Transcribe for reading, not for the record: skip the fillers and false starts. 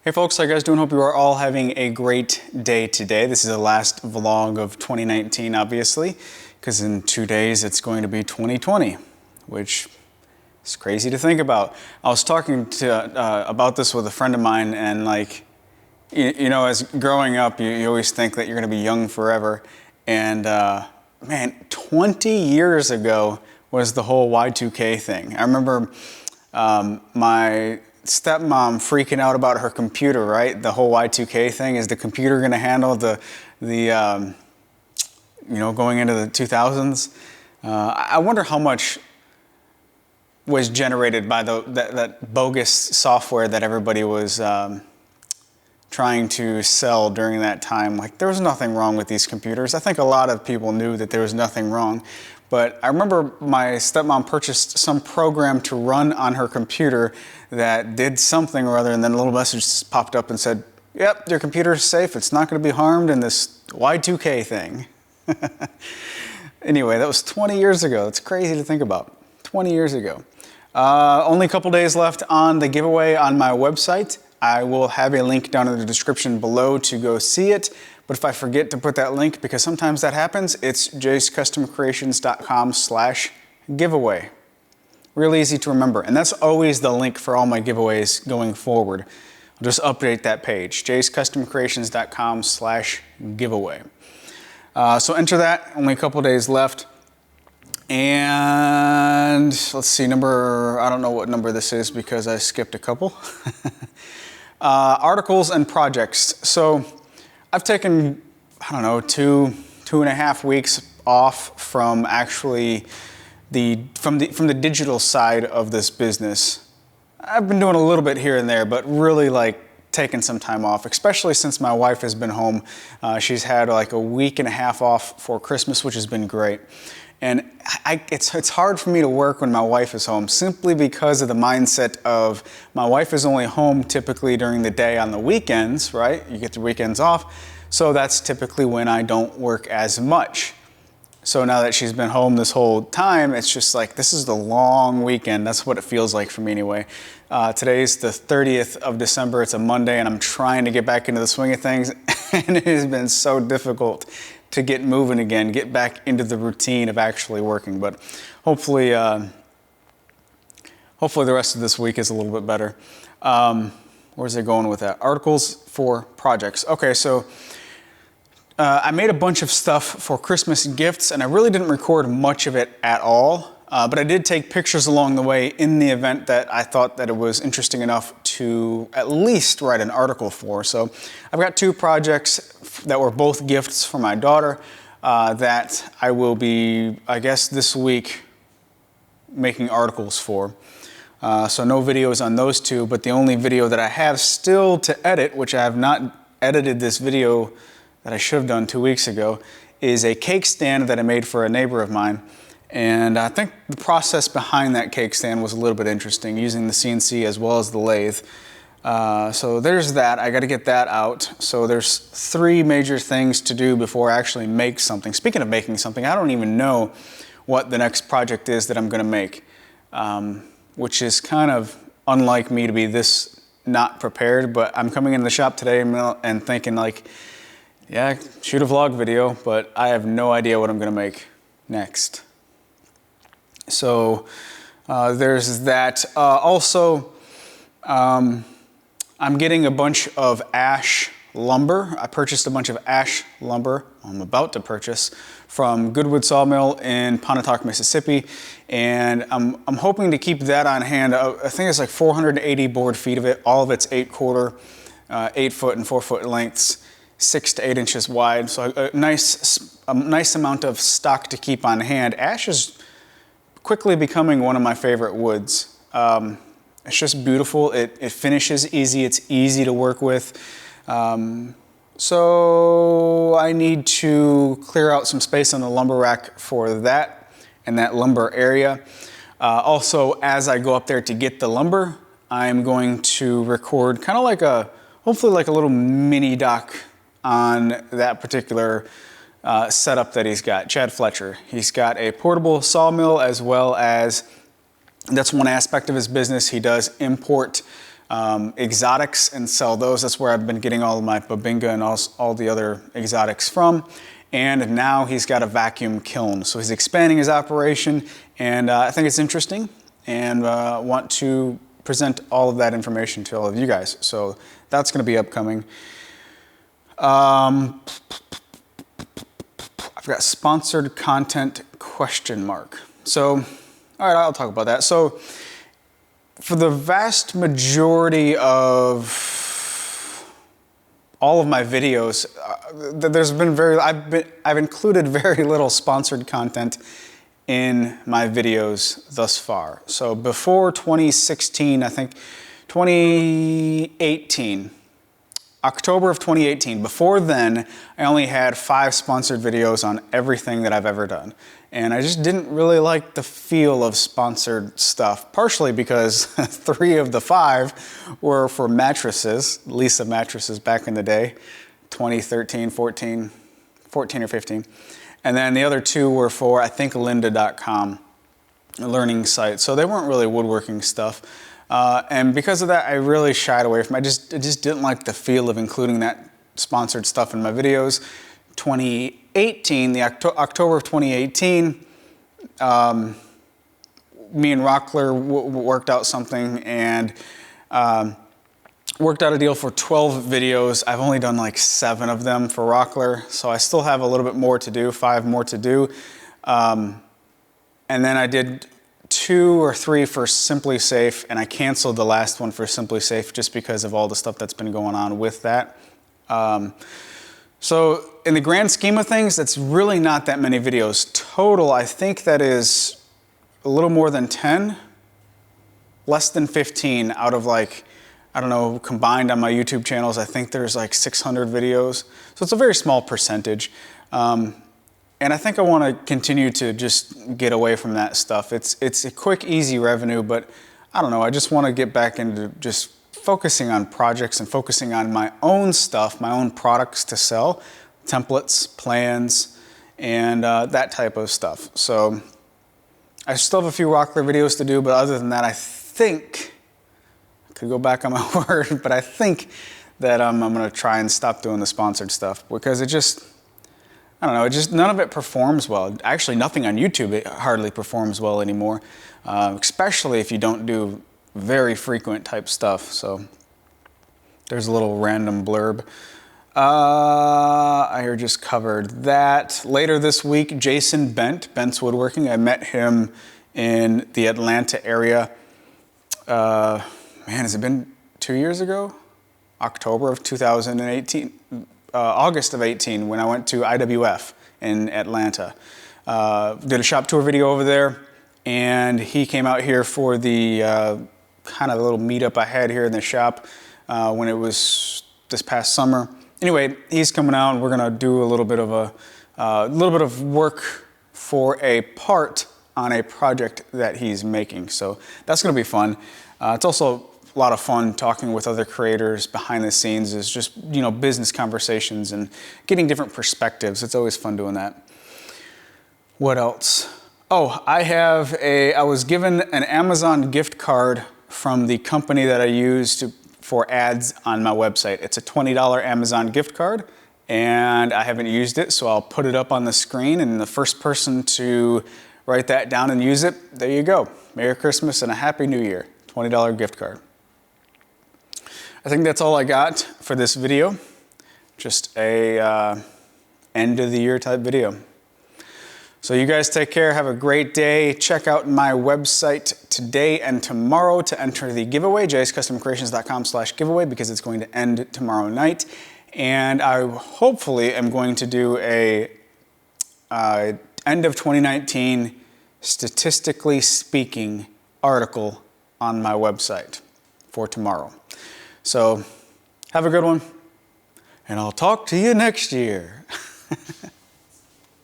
Hey folks, how you guys doing? Hope you are all having a great day today. This is the last vlog of 2019, obviously, because in 2 days it's going to be 2020, which is crazy to think about. I was talking about this with a friend of mine, and you know, as growing up, you always think that you're going to be young forever. And man, 20 years ago was the whole Y2K thing. I remember my stepmom freaking out about her computer, right? The whole Y2K thing. Is the computer going to handle the you know, going into the 2000s? I wonder how much was generated by that bogus software that everybody was trying to sell during that time. Like, there was nothing wrong with these computers. I think a lot of people knew that there was nothing wrong. But I remember my stepmom purchased some program to run on her computer that did something or other, and then a little message popped up and said, yep, your computer is safe. It's not going to be harmed in this Y2K thing. Anyway, that was 20 years ago. It's crazy to think about. 20 years ago. Only a couple days left on the giveaway on my website. I will have a link down in the description below to go see it. But if I forget to put that link, because sometimes that happens, it's jayscustomcreations.com/giveaway. Real easy to remember. And that's always the link for all my giveaways going forward. I'll just update that page, jayscustomcreations.com/giveaway. So enter that, only a couple days left. And let's see, I don't know what number this is because I skipped a couple. Articles and projects. So I've taken, I don't know, two and a half weeks off from actually from the digital side of this business. I've been doing a little bit here and there, but really taking some time off, especially since my wife has been home. She's had like a week and a half off for Christmas, which has been great. And it's hard for me to work when my wife is home, simply because of the mindset of my wife is only home typically during the day on the weekends, right? You get the weekends off. So that's typically when I don't work as much. So now that she's been home this whole time, it's just like, this is the long weekend. That's what it feels like for me anyway. Today's the 30th of December. It's a Monday, and I'm trying to get back into the swing of things. And it has been so difficult to get moving again, get back into the routine of actually working. But hopefully the rest of this week is a little bit better. Where's it going with that? Articles for projects. Okay, so I made a bunch of stuff for Christmas gifts, and I really didn't record much of it at all. But I did take pictures along the way in the event that I thought that it was interesting enough to at least write an article for. So I've got 2 projects that were both gifts for my daughter that I will be, I guess, this week making articles for. So no videos on those 2, but the only video that I have still to edit, which I have not edited this video that I should have done 2 weeks ago, is a cake stand that I made for a neighbor of mine. And I think the process behind that cake stand was a little bit interesting, using the CNC as well as the lathe. So there's that. I got to get that out. So there's 3 major things to do before I actually make something. Speaking of making something, I don't even know what the next project is that I'm going to make, which is kind of unlike me to be this not prepared. But I'm coming into the shop today and thinking yeah, shoot a vlog video, but I have no idea what I'm going to make next. So there's that. Also, I'm getting a bunch of ash lumber. I purchased a bunch of ash lumber. I'm about to purchase from Goodwood Sawmill in Pontotoc, Mississippi, and I'm hoping to keep that on hand. I think it's like 480 board feet of it. All of it's 8-quarter, 8 foot and 4 foot lengths, 6 to 8 inches wide. So a nice amount of stock to keep on hand. Ash is quickly becoming one of my favorite woods. It's just beautiful. It finishes easy. It's easy to work with. So I need to clear out some space on the lumber rack for that and that lumber area. Also, as I go up there to get the lumber, I'm going to record kind of hopefully like a little mini doc on that particular setup that he's got, Chad Fletcher. He's got a portable sawmill, as well as, that's one aspect of his business. He does import exotics and sell those. That's where I've been getting all of my Bubinga and all the other exotics from. And now he's got a vacuum kiln. So he's expanding his operation, and I think it's interesting, and want to present all of that information to all of you guys. So that's going to be upcoming. I've got sponsored content ? So, all right, I'll talk about that. So for the vast majority of all of my videos, I've included very little sponsored content in my videos thus far. So before 2016, I think 2018, October of 2018, before then, I only had 5 sponsored videos on everything that I've ever done. And I just didn't really like the feel of sponsored stuff, partially because 3 of the 5 were for mattresses, Lisa mattresses back in the day, 2013, 14 or 15. And then the other 2 were for, I think, lynda.com, a learning site. So they weren't really woodworking stuff. And because of that, I really shied away from it. I just didn't like the feel of including that sponsored stuff in my videos. 2018, October of 2018, me and Rockler worked out something, and worked out a deal for 12 videos. I've only done like 7 of them for Rockler, so I still have a little bit more to do, 5 more to do. And then I did 2 or 3 for Simply Safe, and I canceled the last one for Simply Safe just because of all the stuff that's been going on with that. So in the grand scheme of things, that's really not that many videos. Total, I think that is a little more than 10, less than 15 out of, like, I don't know, combined on my YouTube channels, I think there's like 600 videos. So it's a very small percentage. And I think I want to continue to just get away from that stuff. It's a quick, easy revenue, but I don't know, I just want to get back into just focusing on projects and focusing on my own stuff, my own products to sell, templates, plans, and that type of stuff. So I still have a few Rockler videos to do, but other than that, I think, I could go back on my word, but I think that I'm going to try and stop doing the sponsored stuff, because it just, I don't know, none of it performs well. Actually, nothing on YouTube, it hardly performs well anymore, especially if you don't do very frequent type stuff. So there's a little random blurb. I just covered that. Later this week, Jason Bent's Woodworking. I met him in the Atlanta area. Man, has it been 2 years ago? October of 2018, August of 18, when I went to IWF in Atlanta. Did a shop tour video over there, and he came out here for the kind of little meetup I had here in the shop when it was this past summer. Anyway, he's coming out, and we're gonna do a little bit of work for a part on a project that he's making. So that's gonna be fun. It's also a lot of fun talking with other creators behind the scenes. Is just, you know, business conversations and getting different perspectives. It's always fun doing that. What else? Oh, I was given an Amazon gift card from the company that I use for ads on my website. It's a $20 Amazon gift card, and I haven't used it, so I'll put it up on the screen, and the first person to write that down and use it, there you go. Merry Christmas and a Happy New Year. $20 gift card. I think that's all I got for this video. Just a end of the year type video. So you guys take care, have a great day. Check out my website today and tomorrow to enter the giveaway, jscustomcreations.com/giveaway, because it's going to end tomorrow night. And I hopefully am going to do a end of 2019 statistically speaking article on my website for tomorrow. So have a good one, and I'll talk to you next year.